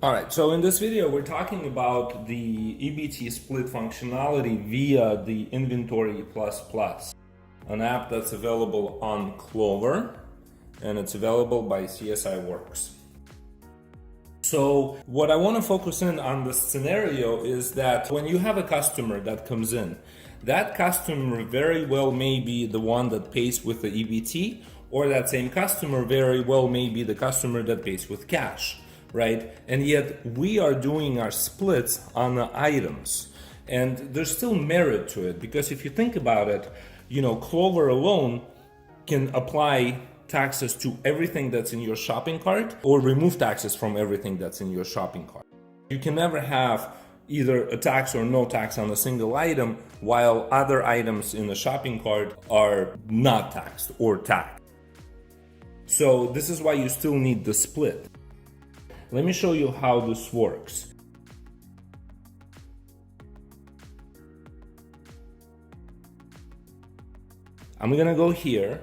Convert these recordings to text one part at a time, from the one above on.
All right, so in this video, we're talking about the EBT split functionality via the Inventory++, an app that's available on Clover, and it's available by CSI Works. So what I want to focus in on this scenario is that when you have a customer that comes in, that customer very well may be the one that pays with the EBT, or that same customer very well may be the customer that pays with cash. Right? And yet we are doing our splits on the items, and there's still merit to it, because if you think about it, Clover alone can apply taxes to everything that's in your shopping cart or remove taxes from everything that's in your shopping cart. You can never have either a tax or no tax on a single item, while other items in the shopping cart are not taxed or taxed. So this is why you still need the split. Let me show you how this works. I'm gonna go here.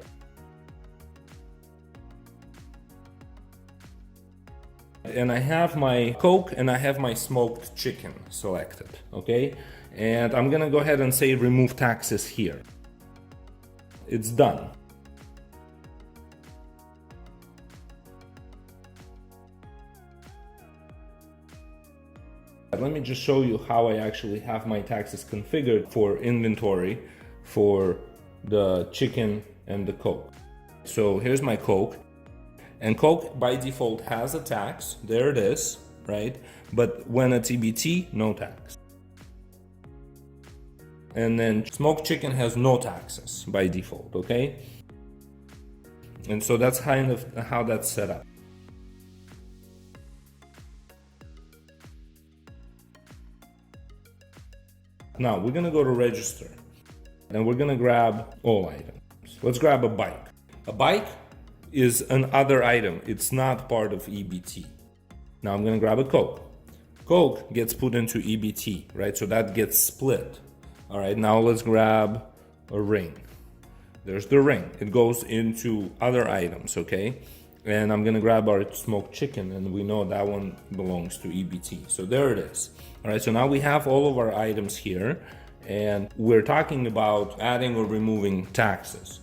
And I have my Coke and I have my smoked chicken selected, okay? And I'm gonna go ahead and say remove taxes here. It's done. Let me just show you how I actually have my taxes configured for inventory for the chicken and the Coke. So here's my Coke, and Coke by default has a tax. There it is, right? But when it's EBT, no tax. And then smoked chicken has no taxes by default, okay? And so that's kind of how that's set up. Now we're gonna go to register and we're gonna grab all items. Let's grab a bike. A bike is an other item. It's not part of EBT. Now I'm gonna grab a Coke. Coke gets put into EBT, right? So that gets split. All right, now let's grab a ring. There's the ring. It goes into other items, okay? And I'm gonna grab our smoked chicken, and we know that one belongs to EBT. So there it is. All right, so now we have all of our items here, and we're talking about adding or removing taxes.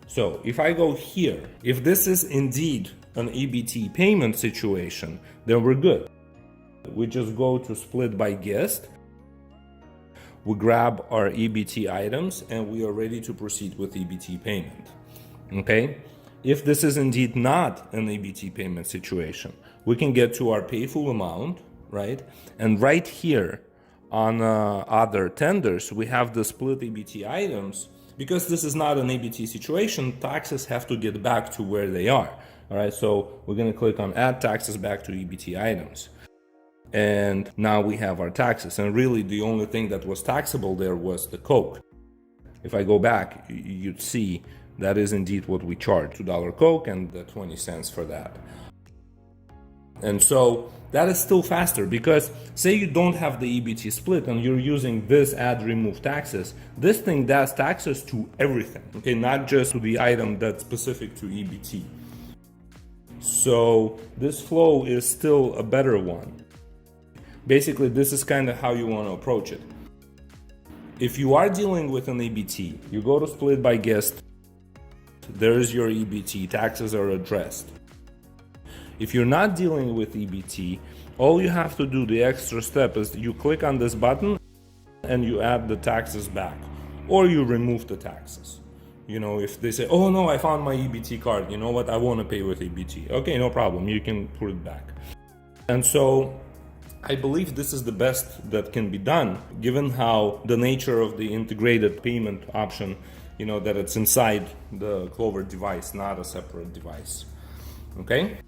So if I go here, if this is indeed an EBT payment situation, then we're good. We just go to split by guest. We grab our EBT items and we are ready to proceed with EBT payment. Okay? If this is indeed not an EBT payment situation, we can get to our pay full amount, right? And right here on other tenders, we have the split EBT items. Because this is not an EBT situation, taxes have to get back to where they are. All right, so we're going to click on add taxes back to EBT items. And now we have our taxes, and really the only thing that was taxable there was the Coke. If I go back, you'd see that is indeed what we charged, $2 Coke and the 20 cents for that. And so that is still faster, because say you don't have the EBT split and you're using this add remove taxes, this thing does taxes to everything, okay, not just to the item that's specific to EBT. So this flow is still a better one. Basically, this is kind of how you want to approach it. If you are dealing with an EBT, you go to split by guest, there's your EBT, taxes are addressed. If you're not dealing with EBT, all you have to do, the extra step, is you click on this button and you add the taxes back, or you remove the taxes. If they say, oh no, I found my EBT card, you know what, I want to pay with EBT. Okay, no problem, you can put it back. And so I believe this is the best that can be done, given how the nature of the integrated payment option, that it's inside the Clover device, not a separate device. Okay?